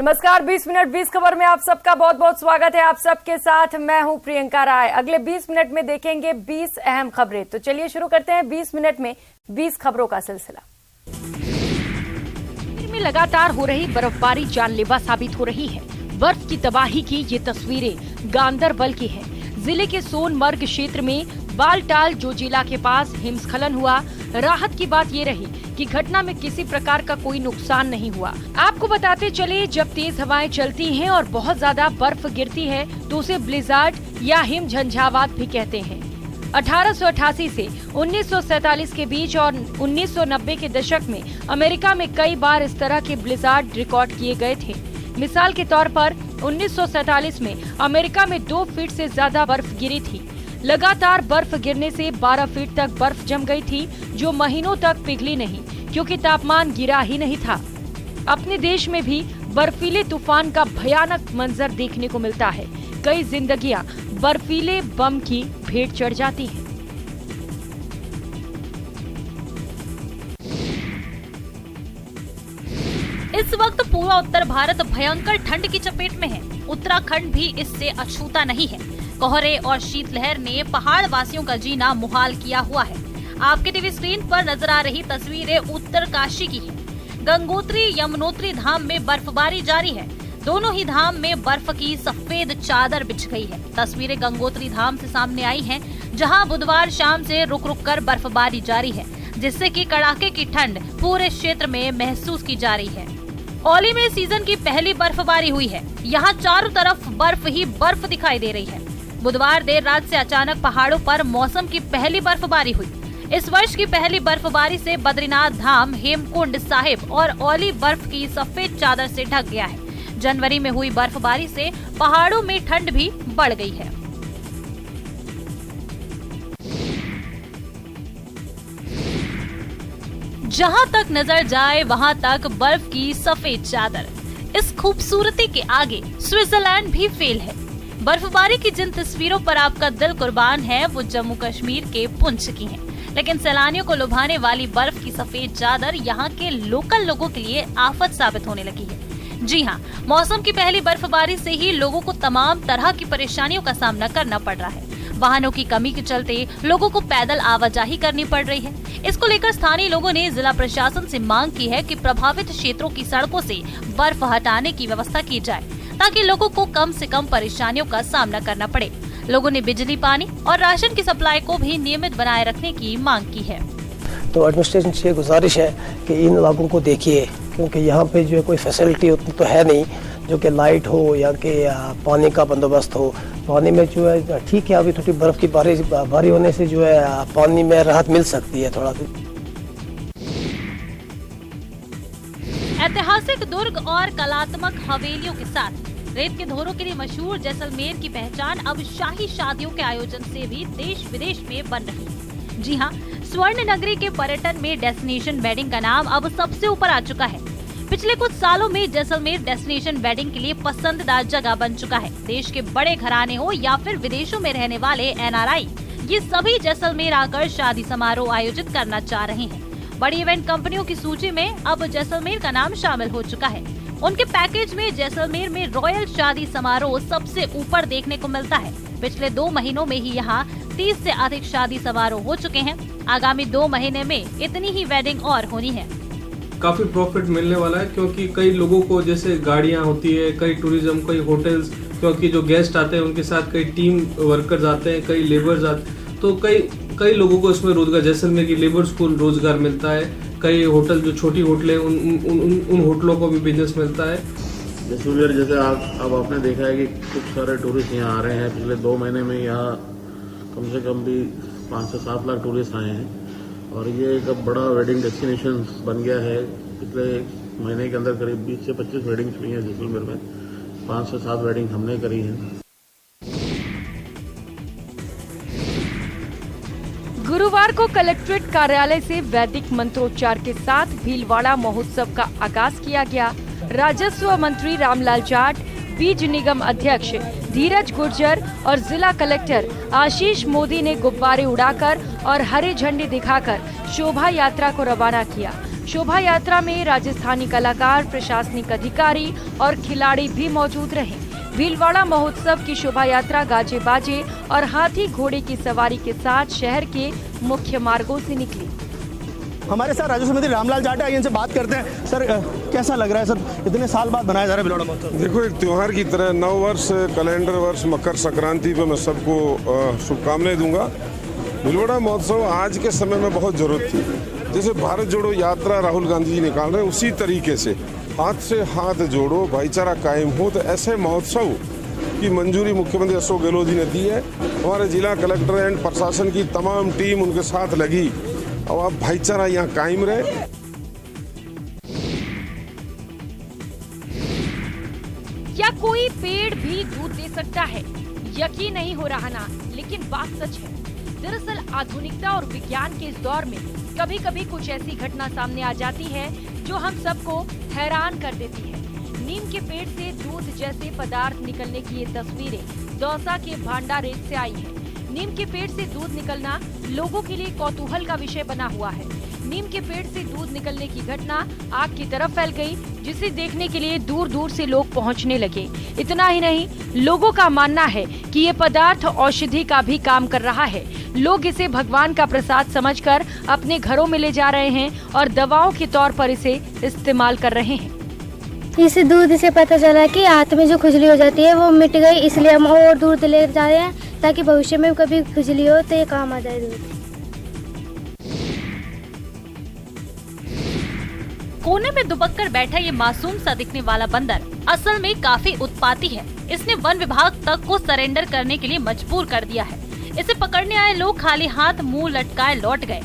नमस्कार, 20 मिनट 20 खबर में आप सबका बहुत बहुत स्वागत है। आप सबके साथ मैं हूं प्रियंका राय। अगले 20 मिनट में देखेंगे 20 अहम खबरें। तो चलिए शुरू करते हैं 20 मिनट में 20 खबरों का सिलसिला। में लगातार हो रही बर्फबारी जानलेवा साबित हो रही है। बर्फ की तबाही की ये तस्वीरें गांदरबल की हैं। जिले के सोनमर्ग क्षेत्र में बालटाल जोजिला के पास हिमस्खलन हुआ। राहत की बात ये रही कि घटना में किसी प्रकार का कोई नुकसान नहीं हुआ। आपको बताते चले, जब तेज हवाएं चलती हैं और बहुत ज्यादा बर्फ गिरती है तो उसे ब्लिज़ार्ड या हिम झंझावात भी कहते हैं। 1888 से 1947 के बीच और 1990 के दशक में अमेरिका में कई बार इस तरह के ब्लिज़ार्ड रिकॉर्ड किए गए थे। मिसाल के तौर पर 1947 में अमेरिका में 2 फीट से ज्यादा बर्फ गिरी थी। लगातार बर्फ गिरने से 12 फीट तक बर्फ जम गई थी, जो महीनों तक पिघली नहीं क्योंकि तापमान गिरा ही नहीं था। अपने देश में भी बर्फीले तूफान का भयानक मंजर देखने को मिलता है। कई जिंदगियां बर्फीले बम की भेंट चढ़ जाती हैं। इस वक्त पूरा उत्तर भारत भयंकर ठंड की चपेट में है। उत्तराखंड भी इससे अछूता नहीं है। कोहरे और शीतलहर ने पहाड़ वासियों का जीना मुहाल किया हुआ है। आपके टीवी स्क्रीन पर नजर आ रही तस्वीरें उत्तरकाशी की है। गंगोत्री यमुनोत्री धाम में बर्फबारी जारी है। दोनों ही धाम में बर्फ की सफेद चादर बिछ गई है। तस्वीरें गंगोत्री धाम से सामने आई हैं, जहां बुधवार शाम से रुक रुक कर बर्फबारी जारी है, जिससे कि कड़ाके की ठंड पूरे क्षेत्र में महसूस की जा रही है। औली में सीजन की पहली बर्फबारी हुई है। यहाँ चारों तरफ बर्फ ही बर्फ दिखाई दे रही है। बुधवार देर रात से अचानक पहाड़ों पर मौसम की पहली बर्फबारी हुई। इस वर्ष की पहली बर्फबारी से बद्रीनाथ धाम, हेमकुंड साहिब और औली बर्फ की सफेद चादर से ढक गया है। जनवरी में हुई बर्फबारी से पहाड़ों में ठंड भी बढ़ गई है। जहां तक नजर जाए वहां तक बर्फ की सफेद चादर। इस खूबसूरती के आगे स्विट्जरलैंड भी फेल है। बर्फबारी की जिन तस्वीरों पर आपका दिल कुर्बान है वो जम्मू कश्मीर के पुंछ की हैं। लेकिन सैलानियों को लुभाने वाली बर्फ की सफेद चादर यहाँ के लोकल लोगों के लिए आफत साबित होने लगी है। जी हाँ, मौसम की पहली बर्फबारी से ही लोगों को तमाम तरह की परेशानियों का सामना करना पड़ रहा है। वाहनों की कमी के चलते लोगों को पैदल आवाजाही करनी पड़ रही है। इसको लेकर स्थानीय लोगों ने जिला प्रशासन से मांग की है कि प्रभावित क्षेत्रों की सड़कों से बर्फ हटाने की व्यवस्था की जाए, ताकि लोगों को कम से कम परेशानियों का सामना करना पड़े। लोगों ने बिजली, पानी और राशन की सप्लाई को भी नियमित बनाए रखने की मांग की है। तो एडमिनिस्ट्रेशन से गुजारिश है कि इन इलाकों को देखिए, क्योंकि यहाँ पे जो है कोई फैसिलिटी उतनी तो है नहीं, जो कि लाइट हो या कि पानी का बंदोबस्त हो। पानी में जो है ठीक है, अभी थोड़ी बर्फ की भारी होने से जो है पानी में राहत मिल सकती है थोड़ा। ऐतिहासिक दुर्ग और कलात्मक हवेलियों के साथ रेत के धोरों के लिए मशहूर जैसलमेर की पहचान अब शाही शादियों के आयोजन से भी देश विदेश में बन रही है। जी हाँ, स्वर्ण नगरी के पर्यटन में डेस्टिनेशन वेडिंग का नाम अब सबसे ऊपर आ चुका है। पिछले कुछ सालों में जैसलमेर डेस्टिनेशन वेडिंग के लिए पसंदीदा जगह बन चुका है। देश के बड़े घराने हो या फिर विदेशों में रहने वाले NRI, ये सभी जैसलमेर आकर शादी समारोह आयोजित करना चाह रहे हैं। बड़ी इवेंट कंपनियों की सूची में अब जैसलमेर का नाम शामिल हो चुका है। उनके पैकेज में जैसलमेर में रॉयल शादी समारोह सबसे ऊपर देखने को मिलता है। पिछले 2 महीनों में ही यहाँ 30 से अधिक शादी समारोह हो चुके हैं। आगामी 2 महीने में इतनी ही वेडिंग और होनी है। काफी प्रॉफिट मिलने वाला है, क्योंकि कई लोगों को जैसे गाड़ियां होती है, कई टूरिज्म, कई होटल्स, क्योंकि जो गेस्ट आते हैं उनके साथ कई टीम वर्कर्स आते हैं, कई लेबर्स आते हैं, तो कई लोगों को इसमें रोजगार, जैसलमेर की लेबर्स को रोजगार मिलता है। कई होटल, जो छोटी होटलें, उन होटलों को भी बिजनेस मिलता है। जैसलमेर जैसे अब आपने देखा है कि कुछ सारे टूरिस्ट यहाँ आ रहे हैं। पिछले 2 महीने में यहाँ कम से कम भी 5 से 7 लाख टूरिस्ट आए हैं और ये एक अब बड़ा वेडिंग डेस्टिनेशन बन गया है। पिछले महीने के अंदर करीब 20 से 25 वेडिंग्स हुई हैं जैसलमेर में। 5 से 7 वेडिंग हमने करी हैं। गुरुवार को कलेक्ट्रेट कार्यालय से वैदिक मंत्रोच्चार के साथ भीलवाड़ा महोत्सव का आगाज किया गया। राजस्व मंत्री रामलाल जाट, बीज निगम अध्यक्ष धीरज गुर्जर और जिला कलेक्टर आशीष मोदी ने गुब्बारे उड़ाकर और हरे झंडे दिखाकर शोभा यात्रा को रवाना किया। शोभा यात्रा में राजस्थानी कलाकार, प्रशासनिक अधिकारी और खिलाड़ी भी मौजूद रहे। भीलवाड़ा महोत्सव की शोभा यात्रा गाजे बाजे और हाथी घोड़े की सवारी के साथ शहर के मुख्य मार्गों से निकली। हमारे साथ राजस्व मंत्री रामलाल जाटा, इनसे बात करते हैं। सर, कैसा लग रहा है सर, इतने साल बाद मनाया जा रहा है भीलवाड़ा महोत्सव? देखो, एक त्यौहार की तरह नव वर्ष, कैलेंडर वर्ष, मकर संक्रांति पे मैं सबको शुभकामनाएं दूंगा। भीलवाड़ा महोत्सव आज के समय में बहुत जरूरत थी। जैसे भारत जोड़ो यात्रा राहुल गांधी जी निकाल रहे हैं, उसी तरीके से हाथ से हाथ जोड़ो, भाईचारा कायम हो, तो ऐसे महोत्सव की मंजूरी मुख्यमंत्री अशोक गहलोत जी ने दी है। हमारे जिला कलेक्टर एंड प्रशासन की तमाम टीम उनके साथ लगी और अब भाईचारा यहाँ कायम रहे। क्या कोई पेड़ भी दूध दे सकता है? यकीन नहीं हो रहा ना, लेकिन बात सच है। दरअसल आधुनिकता और विज्ञान के इस दौर में कभी कभी कुछ ऐसी घटना सामने आ जाती है जो हम सबको हैरान कर देती है। नीम के पेड़ से दूध जैसे पदार्थ निकलने की ये तस्वीरें दौसा के भांडारेट से आई है। नीम के पेड़ से दूध निकलना लोगों के लिए कौतूहल का विषय बना हुआ है। नीम के पेड़ से दूध निकलने की घटना आग की तरफ फैल गई, जिसे देखने के लिए दूर दूर से लोग पहुंचने लगे। इतना ही नहीं, लोगों का मानना है कि ये पदार्थ औषधि का भी काम कर रहा है। लोग इसे भगवान का प्रसाद समझकर अपने घरों में ले जा रहे हैं और दवाओं के तौर पर इसे इस्तेमाल कर रहे हैं। इस दूध से पता चला कि हाथ में जो खुजली हो जाती है वो मिट गई, इसलिए हम और दूध ले जा रहे हैं ताकि भविष्य में कभी खुजली हो तो ये काम आ जाए दूध। कोने में दुबक कर बैठा ये मासूम सा दिखने वाला बंदर असल में काफी उत्पाती है। इसने वन विभाग तक को सरेंडर करने के लिए मजबूर कर दिया है। इसे पकड़ने आए लोग खाली हाथ मुंह लटकाए लौट गए।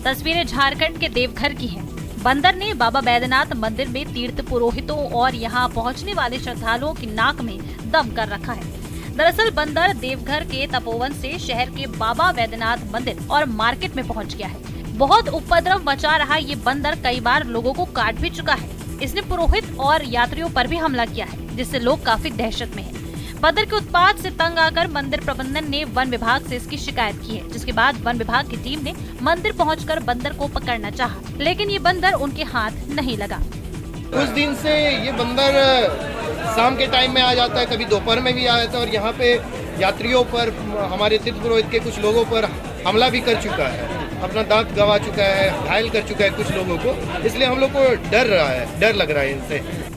तस्वीरें झारखंड के देवघर की हैं। बंदर ने बाबा बैद्यनाथ मंदिर में तीर्थ पुरोहितों और यहाँ पहुँचने वाले श्रद्धालुओं की नाक में दम कर रखा है। दरअसल बंदर देवघर के तपोवन से शहर के बाबा बैद्यनाथ मंदिर और मार्केट में पहुँच गया है। बहुत उपद्रव मचा रहा ये बंदर कई बार लोगों को काट भी चुका है। इसने पुरोहित और यात्रियों पर भी हमला किया है, जिससे लोग काफी दहशत में हैं। बंदर के उत्पात से तंग आकर मंदिर प्रबंधन ने वन विभाग से इसकी शिकायत की है, जिसके बाद वन विभाग की टीम ने मंदिर पहुंचकर बंदर को पकड़ना चाहा, लेकिन ये बंदर उनके हाथ नहीं लगा। कुछ दिन से ये बंदर शाम के टाइम में आ जाता है, कभी दोपहर में भी आ जाता है और यहाँ पे यात्रियों पर, हमारे तीर्थ पुरोहित के कुछ लोगों पर हमला भी कर चुका है, अपना दांत गंवा चुका है, घायल कर चुका है कुछ लोगों को। इसलिए हम लोग को डर लग रहा है इनसे।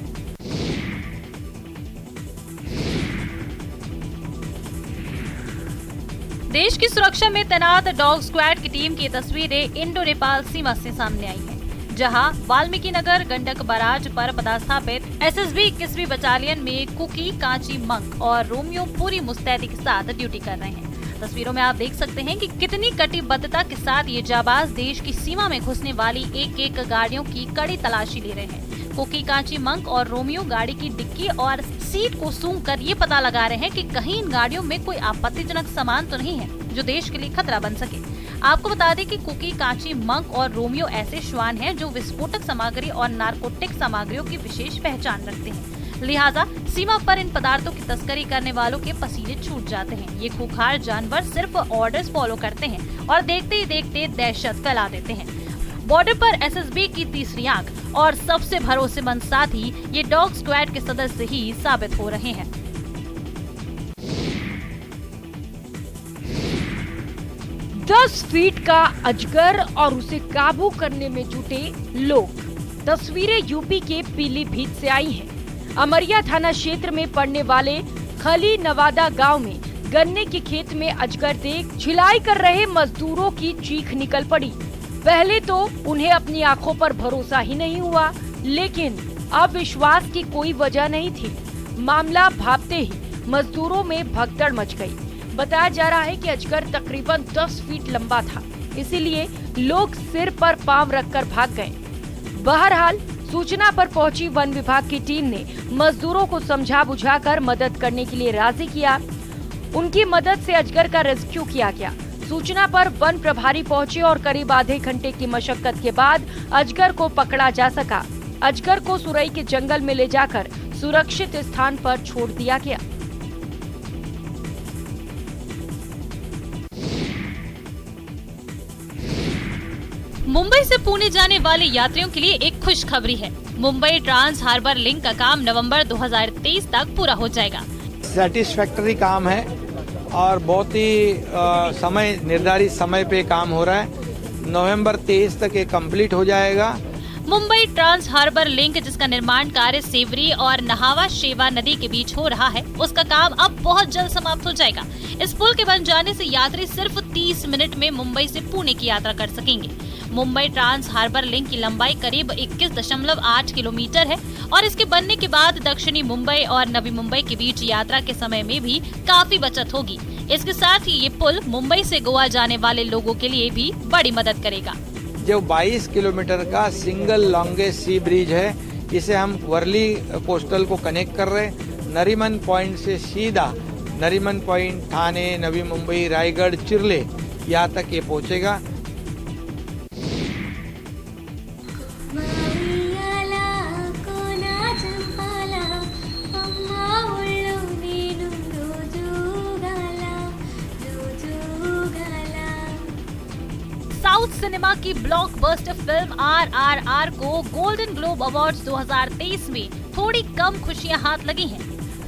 देश की सुरक्षा में तैनात डॉग स्क्वाड की टीम की तस्वीरें इंडो नेपाल सीमा से सामने आई हैं, जहां वाल्मीकि नगर गंडक बराज पर पदस्थापित एसएसबी 21वीं बटालियन में कुकी, कांची, मंक और रोमियो पूरी मुस्तैदी के साथ ड्यूटी कर रहे हैं। तस्वीरों में आप देख सकते हैं कि कितनी कटिबद्धता के साथ ये जाबाज देश की सीमा में घुसने वाली एक एक गाड़ियों की कड़ी तलाशी ले रहे हैं। कुकी, कांची, मंक और रोमियो गाड़ी की डिक्की और सीट को सूंघ कर ये पता लगा रहे हैं कि कहीं इन गाड़ियों में कोई आपत्तिजनक सामान तो नहीं है जो देश के लिए खतरा बन सके। आपको बता दें कि कुकी, कांची, मंक और रोमियो ऐसे श्वान हैं जो विस्फोटक सामग्री और नारकोटिक सामग्रियों की विशेष पहचान रखते हैं। लिहाजा सीमा पर इन पदार्थों की तस्करी करने वालों के पसीने छूट जाते हैं। ये खूंखार जानवर सिर्फ ऑर्डर्स फॉलो करते हैं और देखते ही देखते दहशत फैला देते हैं। बॉर्डर पर एसएसबी की तीसरी आंख और सबसे भरोसेमंद साथी ये डॉग स्क्वाड के सदस्य ही साबित हो रहे हैं। दस फीट का अजगर और उसे काबू करने में जुटे लोग। तस्वीरें यूपी के पीलीभीत से आई हैं। अमरिया थाना क्षेत्र में पड़ने वाले खली नवादा गांव में गन्ने के खेत में अजगर देख छिलाई कर रहे मजदूरों की चीख निकल पड़ी। पहले तो उन्हें अपनी आंखों पर भरोसा ही नहीं हुआ, लेकिन अब विश्वास की कोई वजह नहीं थी। मामला भांपते ही मजदूरों में भगदड़ मच गई। बताया जा रहा है कि अजगर तकरीबन 10 फीट लंबा था, इसीलिए लोग सिर पर पांव रखकर भाग गए। बहरहाल सूचना पर पहुंची वन विभाग की टीम ने मजदूरों को समझा बुझाकर मदद करने के लिए राजी किया। उनकी मदद से अजगर का रेस्क्यू किया गया। सूचना पर वन प्रभारी पहुंचे और करीब आधे घंटे की मशक्कत के बाद अजगर को पकड़ा जा सका। अजगर को सुरई के जंगल में ले जाकर सुरक्षित स्थान पर छोड़ दिया गया। मुंबई से पुणे जाने वाले यात्रियों के लिए एक खुशखबरी है। मुंबई ट्रांस हार्बर लिंक का काम नवंबर 2023 तक पूरा हो जाएगा। सेटिस्फैक्टरी काम है और बहुत ही निर्धारित समय पे काम हो रहा है। नवंबर 23 तक ये कंप्लीट हो जाएगा। मुंबई ट्रांस हार्बर लिंक, जिसका निर्माण कार्य सेवरी और नहावा शेवा नदी के बीच हो रहा है, उसका काम अब बहुत जल्द समाप्त हो जाएगा। इस पुल के बन जाने से यात्री सिर्फ 30 मिनट में मुंबई से पुणे की यात्रा कर सकेंगे। मुंबई ट्रांस हार्बर लिंक की लंबाई करीब 21.8 किलोमीटर है और इसके बनने के बाद दक्षिणी मुंबई और नवी मुंबई के बीच यात्रा के समय में भी काफी बचत होगी। इसके साथ ही ये पुल मुंबई से गोवा जाने वाले लोगों के लिए भी बड़ी मदद करेगा। जो 22 किलोमीटर का सिंगल लॉन्गेस्ट सी ब्रिज है, इसे हम वर्ली कोस्टल को कनेक्ट कर रहे हैं। नरीमन पॉइंट से सीधा नरीमन पॉइंट, ठाणे, नवी मुंबई, रायगढ़, चिरले यहाँ तक ये पहुँचेगा। साउथ सिनेमा की ब्लॉकबस्टर फिल्म RRR को गोल्डन ग्लोब अवार्ड्स 2023 में थोड़ी कम खुशियां हाथ लगी हैं।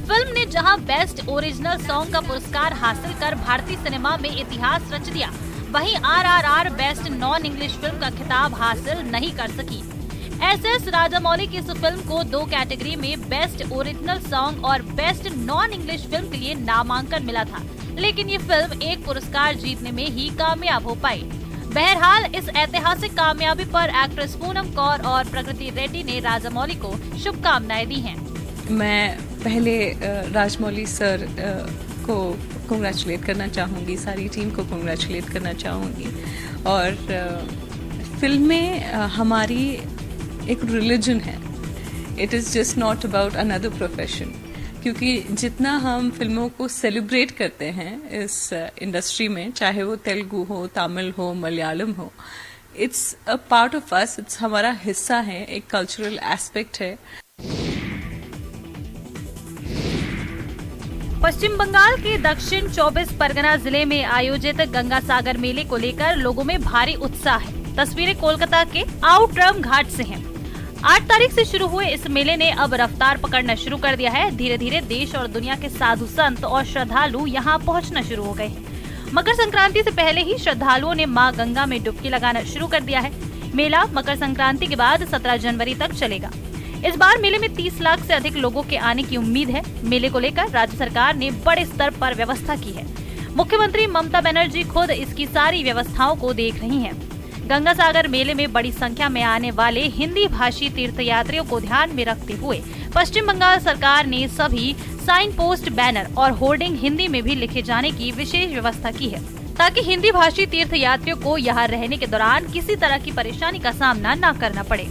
फिल्म ने जहां बेस्ट ओरिजिनल सॉन्ग का पुरस्कार हासिल कर भारतीय सिनेमा में इतिहास रच दिया, वहीं RRR best non English film का खिताब हासिल नहीं कर सकी। SS राजामौली की इस फिल्म को 2 कैटेगरी में बेस्ट ओरिजिनल सॉन्ग और बेस्ट नॉन इंग्लिश फिल्म के लिए नामांकन मिला था, लेकिन ये फिल्म एक पुरस्कार जीतने में ही कामयाब हो पाई। बहरहाल इस ऐतिहासिक कामयाबी पर एक्ट्रेस पूनम कौर और प्रकृति रेड्डी ने राजामौली को शुभकामनाएं दी हैं। मैं पहले राजमौली सर को कांग्रेचुलेट करना चाहूँगी, सारी टीम को कांग्रेचुलेट करना चाहूँगी। और फिल्में हमारी एक रिलीजन है। It is just not about another profession, क्योंकि जितना हम फिल्मों को सेलिब्रेट करते हैं इस इंडस्ट्री में, चाहे वो तेलुगु हो, तमिल हो, मलयालम हो, it's a part of us, it's हमारा हिस्सा है, एक कल्चरल एस्पेक्ट है। पश्चिम बंगाल के दक्षिण 24 परगना जिले में आयोजित गंगा सागर मेले को लेकर लोगों में भारी उत्साह है। तस्वीरें कोलकाता के आउटरम घाट से हैं। 8 तारीख से शुरू हुए इस मेले ने अब रफ्तार पकड़ना शुरू कर दिया है। धीरे धीरे देश और दुनिया के साधु संत और श्रद्धालु यहाँ पहुँचना शुरू हो गए हैं। मकर संक्रांति से पहले ही श्रद्धालुओं ने मां गंगा में डुबकी लगाना शुरू कर दिया है। मेला मकर संक्रांति के बाद 17 जनवरी तक चलेगा। इस बार मेले में 30 लाख से अधिक लोगों के आने की उम्मीद है। मेले को लेकर राज्य सरकार ने बड़े स्तर पर व्यवस्था की है। मुख्यमंत्री ममता बनर्जी खुद इसकी सारी व्यवस्थाओं को देख रही हैं। गंगा सागर मेले में बड़ी संख्या में आने वाले हिंदी भाषी तीर्थयात्रियों को ध्यान में रखते हुए पश्चिम बंगाल सरकार ने सभी साइन पोस्ट, बैनर और होर्डिंग हिंदी में भी लिखे जाने की विशेष व्यवस्था की है, ताकि हिंदी भाषी तीर्थयात्रियों को यहाँ रहने के दौरान किसी तरह की परेशानी का सामना न करना पड़े।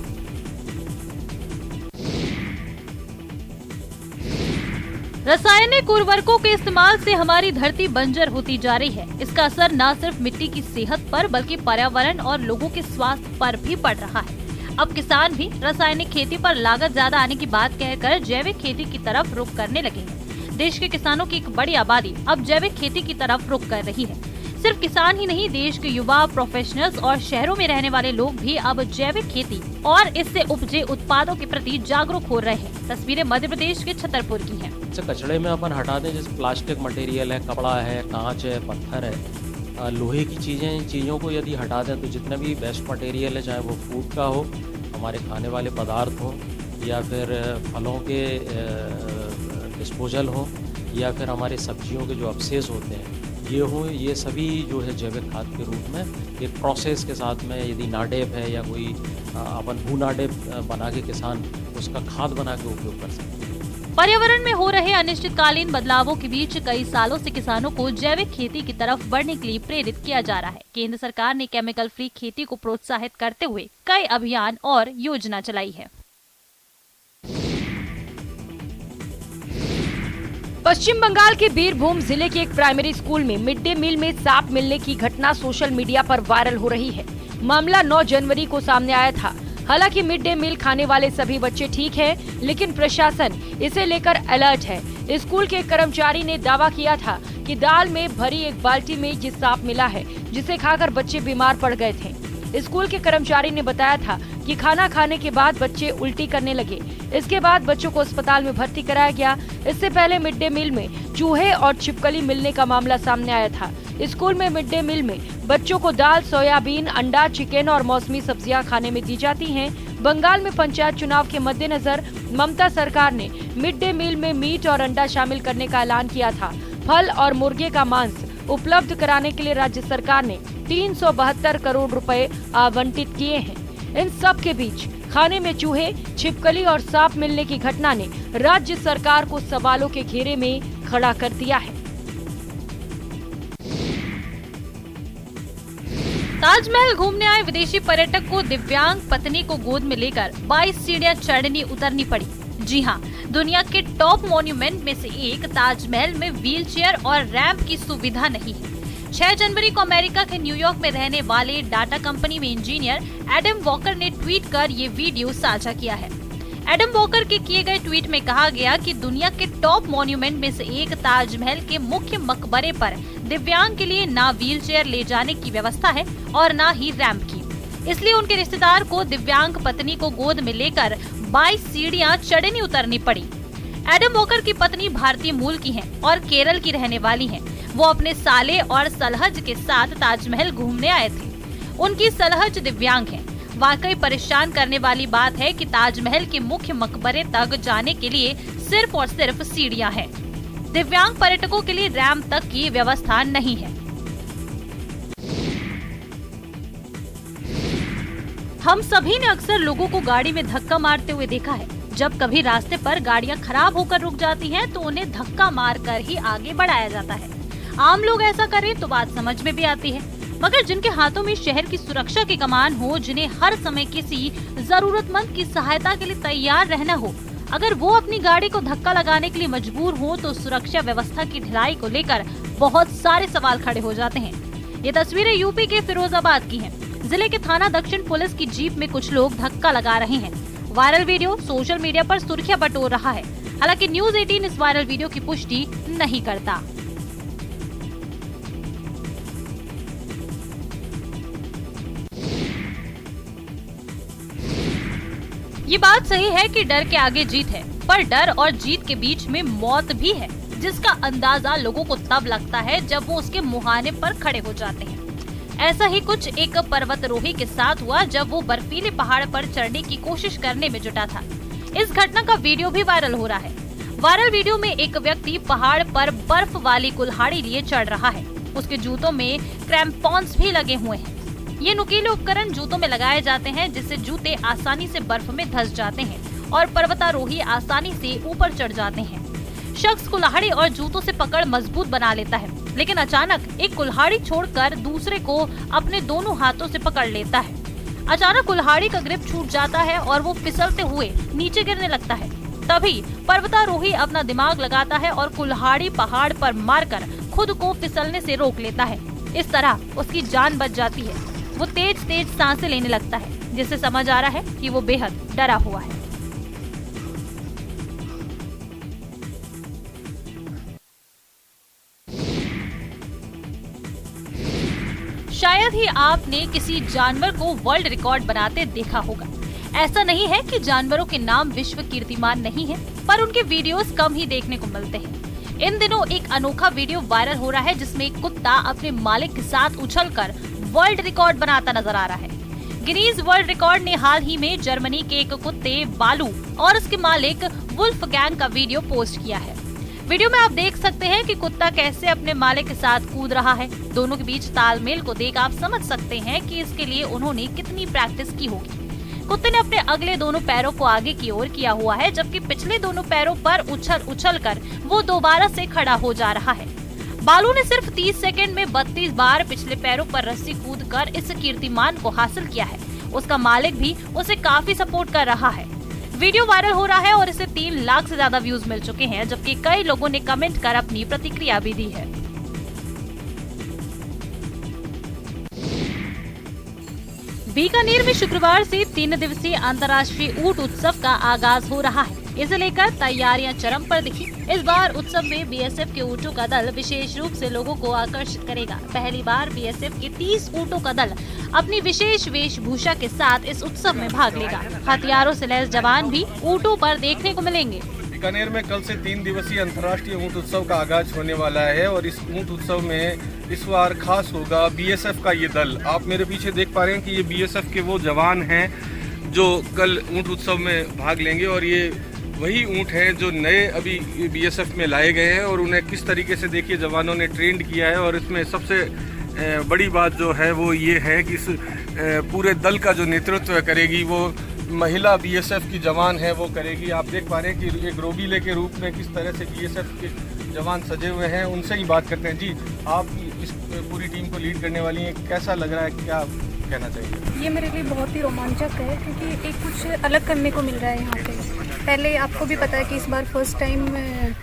रासायनिक उर्वरकों के इस्तेमाल से हमारी धरती बंजर होती जा रही है। इसका असर न सिर्फ मिट्टी की सेहत पर बल्कि पर्यावरण और लोगों के स्वास्थ्य पर भी पड़ रहा है। अब किसान भी रासायनिक खेती पर लागत ज्यादा आने की बात कहकर जैविक खेती की तरफ रुख करने लगे हैं। देश के किसानों की एक बड़ी आबादी अब जैविक खेती की तरफ रुख कर रही है। सिर्फ किसान ही नहीं, देश के युवा, प्रोफेशनल्स और शहरों में रहने वाले लोग भी अब जैविक खेती और इससे उपजे उत्पादों के प्रति जागरूक हो रहे हैं। तस्वीरें मध्य प्रदेश के छतरपुर की हैं। कचड़े में अपन हटा दें, जैसे प्लास्टिक मटेरियल है, कपड़ा है, कांच है, पत्थर है, लोहे की चीज़ें, इन चीज़ों को यदि हटा दें तो जितने भी वेस्ट मटेरियल है, चाहे वो फूड का हो, हमारे खाने वाले पदार्थ हो, या फिर फलों के डिस्पोजल हो, या फिर हमारे सब्जियों के जो अवशेष होते हैं ये हो, ये सभी जो है जैविक खाद के रूप में एक प्रोसेस के साथ में, यदि नाडेप है या कोई अपन भू नाडेप बना के किसान उसका खाद बना के उपयोग कर सकते हैं। पर्यावरण में हो रहे अनिश्चितकालीन बदलावों के बीच कई सालों से किसानों को जैविक खेती की तरफ बढ़ने के लिए प्रेरित किया जा रहा है। केंद्र सरकार ने केमिकल फ्री खेती को प्रोत्साहित करते हुए कई अभियान और योजना चलाई है। पश्चिम बंगाल के बीरभूम जिले के एक प्राइमरी स्कूल में मिड डे मील में सांप मिलने की घटना सोशल मीडिया पर वायरल हो रही है। मामला 9 जनवरी को सामने आया था। हालांकि मिड डे मील खाने वाले सभी बच्चे ठीक हैं, लेकिन प्रशासन इसे लेकर अलर्ट है। स्कूल के कर्मचारी ने दावा किया था कि दाल में भरी एक बाल्टी में ये सांप मिला है, जिसे खाकर बच्चे बीमार पड़ गए थे। स्कूल के कर्मचारी ने बताया था कि खाना खाने के बाद बच्चे उल्टी करने लगे। इसके बाद बच्चों को अस्पताल में भर्ती कराया गया। इससे पहले मिड डे मील में चूहे और छिपकली मिलने का मामला सामने आया था। स्कूल में मिड डे मील में बच्चों को दाल, सोयाबीन, अंडा, चिकन और मौसमी सब्जियां खाने में दी जाती हैं। बंगाल में पंचायत चुनाव के मद्देनजर ममता सरकार ने मिड डे मील में मीट और अंडा शामिल करने का ऐलान किया था। फल और मुर्गे का मांस उपलब्ध कराने के लिए राज्य सरकार ने 372 करोड़ रुपए आवंटित किए हैं। इन सब के बीच खाने में चूहे, छिपकली और सांप मिलने की घटना ने राज्य सरकार को सवालों के घेरे में खड़ा कर दिया है। ताजमहल घूमने आए विदेशी पर्यटक को दिव्यांग पत्नी को गोद में लेकर 22 सीढ़ियां चढ़नी उतरनी पड़ी। जी हां, दुनिया के टॉप मॉन्यूमेंट में से एक ताजमहल में व्हीलचेयर और रैंप की सुविधा नहीं है। 6 जनवरी को अमेरिका के न्यूयॉर्क में रहने वाले डाटा कंपनी में इंजीनियर एडम वॉकर ने ट्वीट कर ये वीडियो साझा किया है। एडम वॉकर के किए गए ट्वीट में कहा गया कि दुनिया के टॉप मॉन्यूमेंट में से एक ताजमहल के मुख्य मकबरे पर दिव्यांग के लिए ना व्हीलचेयर ले जाने की व्यवस्था है और ना ही रैंप की। इसलिए उनके रिश्तेदार को दिव्यांग पत्नी को गोद में लेकर 22 सीढ़ियां चढ़नी उतरनी पड़ी। एडम वॉकर की पत्नी भारतीय मूल की हैं और केरल की रहने वाली हैं। वो अपने साले और सलहज के साथ ताजमहल घूमने आए थे। उनकी सलहज दिव्यांग है। वाकई परेशान करने वाली बात है कि ताजमहल के मुख्य मकबरे तक जाने के लिए सिर्फ और सिर्फ सीढ़ियां हैं। दिव्यांग पर्यटकों के लिए रैंप तक की व्यवस्था नहीं है। हम सभी ने अक्सर लोगों को गाड़ी में धक्का मारते हुए देखा है। जब कभी रास्ते पर गाड़ियां खराब होकर रुक जाती हैं, तो उन्हें धक्का मारकर ही आगे बढ़ाया जाता है। आम लोग ऐसा करें तो बात समझ में भी आती है, मगर जिनके हाथों में शहर की सुरक्षा की कमान हो, जिन्हें हर समय किसी जरूरतमंद की सहायता के लिए तैयार रहना हो, अगर वो अपनी गाड़ी को धक्का लगाने के लिए मजबूर हो तो सुरक्षा व्यवस्था की ढिलाई को लेकर बहुत सारे सवाल खड़े हो जाते हैं। ये तस्वीरें यूपी के फिरोजाबाद की हैं। जिले के थाना दक्षिण पुलिस की जीप में कुछ लोग धक्का लगा रहे हैं। वायरल वीडियो सोशल मीडिया पर सुर्खियां बटोर रहा है। हालांकि न्यूज़ 18 इस वायरल वीडियो की पुष्टि नहीं करता। ये बात सही है कि डर के आगे जीत है, पर डर और जीत के बीच में मौत भी है, जिसका अंदाजा लोगों को तब लगता है जब वो उसके मुहाने पर खड़े हो जाते हैं। ऐसा ही कुछ एक पर्वतारोही के साथ हुआ जब वो बर्फीले पहाड़ पर चढ़ने की कोशिश करने में जुटा था। इस घटना का वीडियो भी वायरल हो रहा है। वायरल वीडियो में एक व्यक्ति पहाड़ पर बर्फ वाली कुल्हाड़ी लिए चढ़ रहा है। उसके जूतों में क्रैम्पॉन्स भी लगे हुए हैं। ये नुकीले उपकरण जूतों में लगाए जाते हैं, जिससे जूते आसानी से बर्फ में धंस जाते हैं और पर्वतारोही आसानी से ऊपर चढ़ जाते हैं। शख्स कुल्हाड़ी और जूतों से पकड़ मजबूत बना लेता है, लेकिन अचानक एक कुल्हाड़ी छोड़कर दूसरे को अपने दोनों हाथों से पकड़ लेता है। अचानक कुल्हाड़ी का ग्रिप छूट जाता है और वो फिसलते हुए नीचे गिरने लगता है। तभी पर्वतारोही अपना दिमाग लगाता है और कुल्हाड़ी पहाड़ पर मारकर खुद को फिसलने से रोक लेता है। इस तरह उसकी जान बच जाती है। वो तेज तेज सांसें लेने लगता है, जिससे समझ आ रहा है कि वो बेहद डरा हुआ है। शायद ही आपने किसी जानवर को वर्ल्ड रिकॉर्ड बनाते देखा होगा। ऐसा नहीं है कि जानवरों के नाम विश्व कीर्तिमान नहीं है, पर उनके वीडियोस कम ही देखने को मिलते हैं। इन दिनों एक अनोखा वीडियो वायरल हो रहा है, जिसमें एक कुत्ता अपने मालिक के साथ उछलकर वर्ल्ड रिकॉर्ड बनाता नजर आ रहा है। गिनीज वर्ल्ड रिकॉर्ड ने हाल ही में जर्मनी के एक कुत्ते बालू और उसके मालिक वुल्फ गैंग का वीडियो पोस्ट किया है। वीडियो में आप देख सकते हैं कि कुत्ता कैसे अपने मालिक के साथ कूद रहा है। दोनों के बीच तालमेल को देख आप समझ सकते हैं कि इसके लिए उन्होंने कितनी प्रैक्टिस की होगी। कुत्ते ने अपने अगले दोनों पैरों को आगे की ओर किया हुआ है, जबकि पिछले दोनों पैरों पर उछल कर वो दोबारा से खड़ा हो जा रहा है। बालू ने सिर्फ 30 सेकंड में 32 बार पिछले पैरों पर रस्सी कूदकर इस कीर्तिमान को हासिल किया है। उसका मालिक भी उसे काफी सपोर्ट कर रहा है। वीडियो वायरल हो रहा है और इसे 3 लाख से ज्यादा व्यूज मिल चुके हैं, जबकि कई लोगों ने कमेंट कर अपनी प्रतिक्रिया भी दी है। बीकानेर में शुक्रवार से 3 दिवसीय अंतर्राष्ट्रीय ऊंट उत्सव का आगाज हो रहा है। इसे लेकर तैयारियां चरम पर दिखी। इस बार उत्सव में बीएसएफ के ऊंटों का दल विशेष रूप से लोगों को आकर्षित करेगा। पहली बार बीएसएफ के 30 ऊंटों का दल अपनी विशेष वेशभूषा के साथ इस उत्सव में भाग लेगा। हथियारों से लैस जवान भी ऊंटों पर देखने को मिलेंगे। बीकानेर में कल से 3 दिवसीय अंतर्राष्ट्रीय ऊंट उत्सव का आगाज होने वाला है और इस ऊंट उत्सव में इस बार खास होगा बीएसएफ का ये दल। आप मेरे पीछे देख पा रहे हैं कि ये बीएसएफ के वो जवान हैं जो कल ऊंट उत्सव में भाग लेंगे और ये वही ऊंट हैं जो नए अभी बीएसएफ में लाए गए हैं और उन्हें किस तरीके से देखिए जवानों ने ट्रेंड किया है। और इसमें सबसे बड़ी बात जो है वो ये है कि इस पूरे दल का जो नेतृत्व करेगी वो महिला बीएसएफ की जवान है, वो करेगी। आप देख पा रहे हैं कि एक रोबीले के रूप में किस तरह से बीएसएफ के जवान सजे हुए हैं। उनसे ही बात करते हैं। जी, आप इस पूरी टीम को लीड करने वाली हैं, कैसा लग रहा है, क्या कहना चाहिए? ये मेरे लिए बहुत ही रोमांचक है क्योंकि एक कुछ अलग करने को मिल रहा है यहाँ पे। पहले आपको भी पता है कि इस बार फर्स्ट टाइम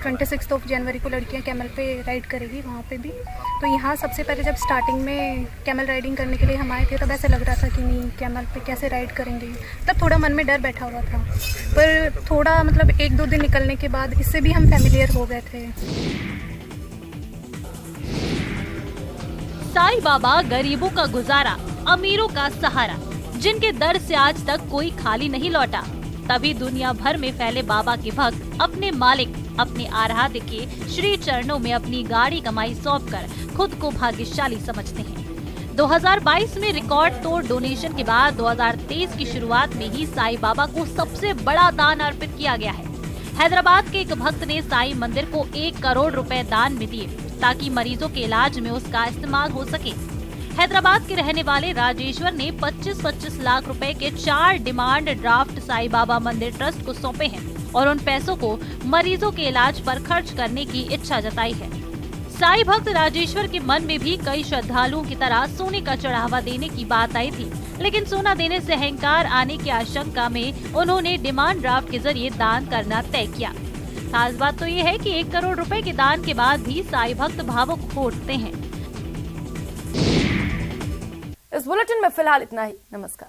26 जनवरी को लड़कियाँ कैमल पे राइड करेगी वहाँ पे भी। तो यहाँ सबसे पहले जब स्टार्टिंग में कैमल राइडिंग करने के लिए हम आए थे तब ऐसे लग रहा था कि नहीं कैमल पे कैसे राइड करेंगे, तब थोड़ा मन में डर बैठा हुआ था। पर थोड़ा मतलब 1-2 दिन निकलने के बाद इससे भी हम फैमिलियर हो गए थे। साईं बाबा गरीबों का गुजारा, अमीरों का सहारा, जिनके दर से आज तक कोई खाली नहीं लौटा। तभी दुनिया भर में फैले बाबा के भक्त अपने मालिक, अपने आराध्य के श्री चरणों में अपनी गाड़ी कमाई सौंपकर खुद को भाग्यशाली समझते हैं। 2022 में रिकॉर्ड तोड़ डोनेशन के बाद 2023 की शुरुआत में ही साईं बाबा को सबसे बड़ा दान अर्पित किया गया है। हैदराबाद के एक भक्त ने साईं मंदिर को 1 करोड़ रुपए दान में दिए ताकि मरीजों के इलाज में उसका इस्तेमाल हो सके। हैदराबाद के रहने वाले राजेश्वर ने 25-25 लाख रुपए के 4 डिमांड ड्राफ्ट साईं बाबा मंदिर ट्रस्ट को सौंपे हैं और उन पैसों को मरीजों के इलाज पर खर्च करने की इच्छा जताई है। साईं भक्त राजेश्वर के मन में भी कई श्रद्धालुओं की तरह सोने का चढ़ावा देने की बात आई थी, लेकिन सोना देने से अहंकार आने की आशंका में उन्होंने डिमांड ड्राफ्ट के जरिए दान करना तय किया। खास बात तो ये है कि 1 करोड़ रुपए के दान के बाद भी साईं भक्त भावुक हो उठते हैं। इस बुलेटिन में फिलहाल इतना ही। नमस्कार।